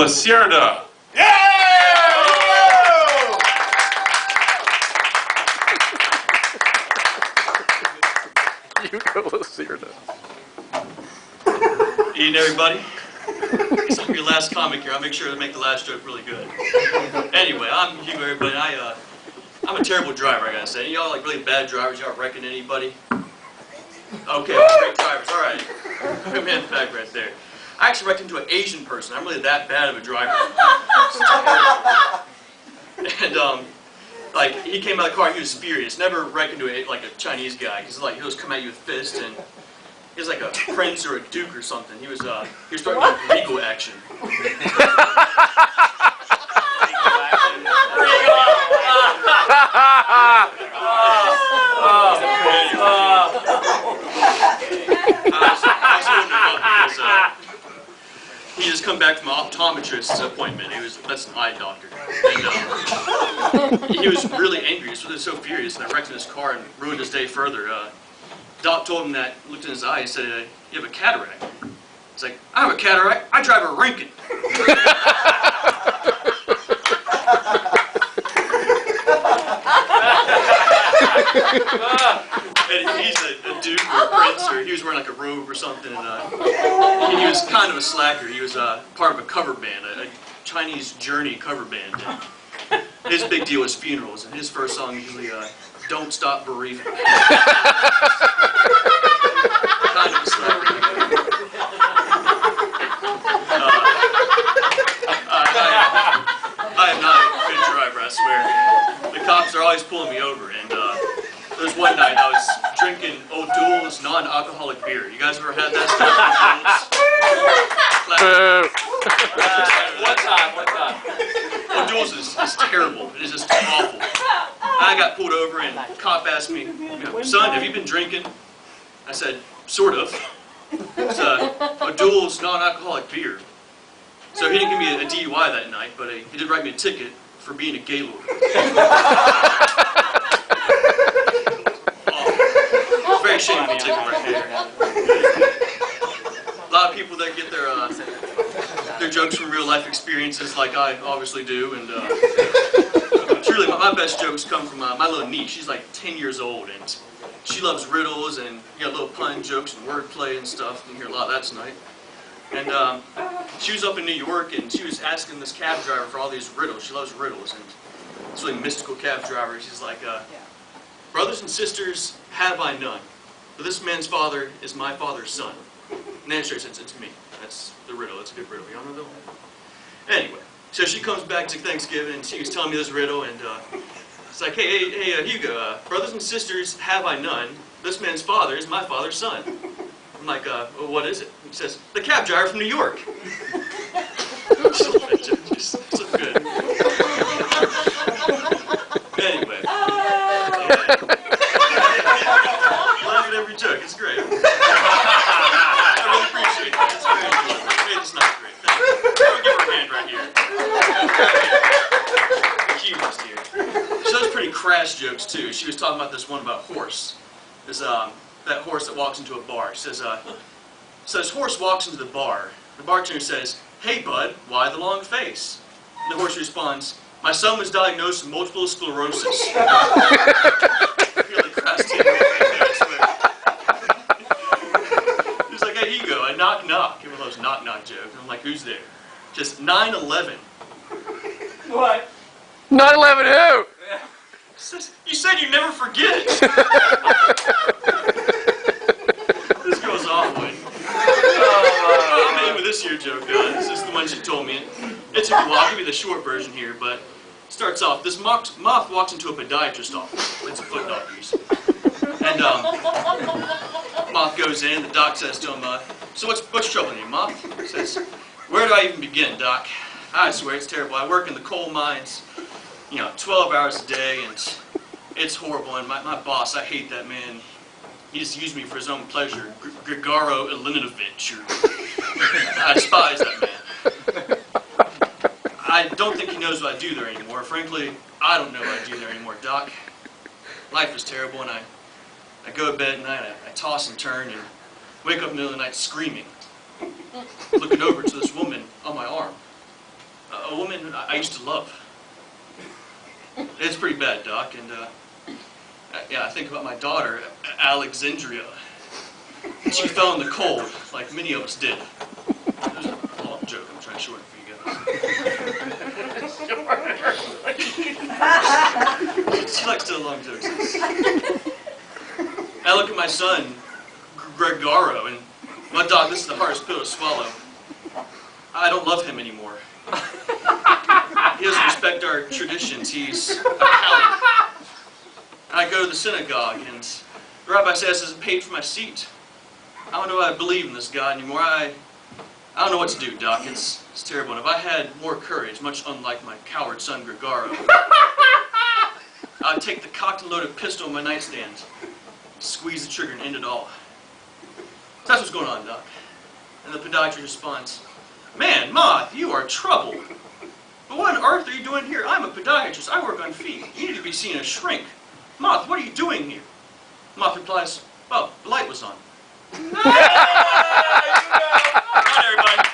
Lacerda. Hugo Lacerda. Evening, everybody. It's like your last comic here. I'll make sure to make the last joke really good. Anyway, I'm Hugo, everybody. I'm a terrible driver, I gotta say. Y'all like really bad drivers? Y'all wrecking anybody? Okay, great drivers. All right. Man, the back right there. I actually wrecked into an Asian person. I'm really that bad of a driver. And like he came out of the car, he was furious. Never wrecked into like a Chinese guy. He's like he'll just come at you with fists, and he was like a prince or a duke or something. He was starting with legal action. He just come back from an optometrist's appointment. That's an eye doctor. And he was really angry. He was so furious, and I wrecked in his car and ruined his day further. Doc told him that, looked in his eye, and said, "You have a cataract." He's like, "I have a cataract. I drive a Lincoln." And he's a duke or a prince, or he was wearing like a robe or something. And he was kind of a slacker. He was part of a cover band, a Chinese Journey cover band. And his big deal was funerals, and his first song usually "Don't Stop Bereaving." Kind of a slacker. I am not a good driver, I swear. The cops are always pulling me over, and there was one night I was drinking O'Doul's non-alcoholic beer. You guys ever had that stuff? One time. O'Doul's is terrible. It is just awful. I got pulled over, and the cop asked me, "Son, have you been drinking?" I said, "Sort of." It's O'Doul's non-alcoholic beer. So he didn't give me a DUI that night, but he did write me a ticket for being a gaylord. Very shameful ticket right there. A lot of people that get their jokes from real life experiences, like I obviously do, and truly my best jokes come from my little niece. She's like 10 years old, and she loves riddles and little pun jokes and wordplay and stuff. You hear a lot of that tonight. And she was up in New York, and she was asking this cab driver for all these riddles. She loves riddles, and this really mystical cab driver. She's like, "Brothers and sisters, have I none? But this man's father is my father's son." And the answer is, it's me. That's the riddle. It's a good riddle. Y'all know that one? Anyway, so she comes back to Thanksgiving, and she was telling me this riddle, and it's like, hey, Hugo, brothers and sisters, have I none? This man's father is my father's son. I'm like, well, what is it? He says, "The cab driver from New York." Just so good. Anyway. Laugh at every joke. It's great. I really appreciate that. It's very good. Hey, it's not great. Thank you. Give her a hand right here. The humorist here. She does pretty crass jokes, too. She was talking about this one about a horse. There's that horse that walks into a bar. She says, so this horse walks into the bar. The bartender says, "Hey, bud, why the long face?" And the horse responds, "My son was diagnosed with multiple sclerosis." Really crass humor right there, I swear. He's like, "Hey, Hugo, I knock knock." Everyone loves knock knock jokes. And I'm like, "Who's there?" Just 9/11. What? 9/11 who? You said you never forget. This goes off way. I'm gonna end with this here joke, guys. This is the one she told me. It took a while. I'll give you the short version here, but it starts off. This moth walks into a podiatrist's office. It's a foot doctor's. And moth goes in. The doc says to him, "So what's troubling you, moth?" He says, "Where do I even begin, doc? I swear it's terrible. I work in the coal mines, 12 hours a day, and it's horrible. And my boss, I hate that man. He just used me for his own pleasure. Grigaro Elinovich. I despise that man. I don't think he knows what I do there anymore. Frankly, I don't know what I do there anymore, doc. Life is terrible, and I go to bed at night, I toss and turn, and wake up in the middle of the night screaming, looking over to this woman on my arm. a woman I used to love. It's pretty bad, Doc, and yeah, I think about my daughter, Alexandria. She fell in the cold, like many of us did. It was a long joke. I'm trying to shorten it for you guys. She likes to tell long jokes. I look at my son, Gregaro, and, well, Doc, this is the hardest pill to swallow. I don't love him anymore. He doesn't respect our traditions. He's a coward. I go to the synagogue, and the rabbi says I paid for my seat. I don't know if I believe in this God anymore. I don't know what to do, Doc. It's terrible. And if I had more courage, much unlike my coward son, Gregaro, I'd take the cocked and loaded pistol on my nightstand, squeeze the trigger, and end it all. So that's what's going on, Doc. And the podiatrist responds, "Man, Moth, you are trouble. But what on earth are you doing here? I'm a podiatrist. I work on feet. You need to be seeing a shrink. Moth, what are you doing here?" Moth replies, "Oh, the light was on." Not everybody.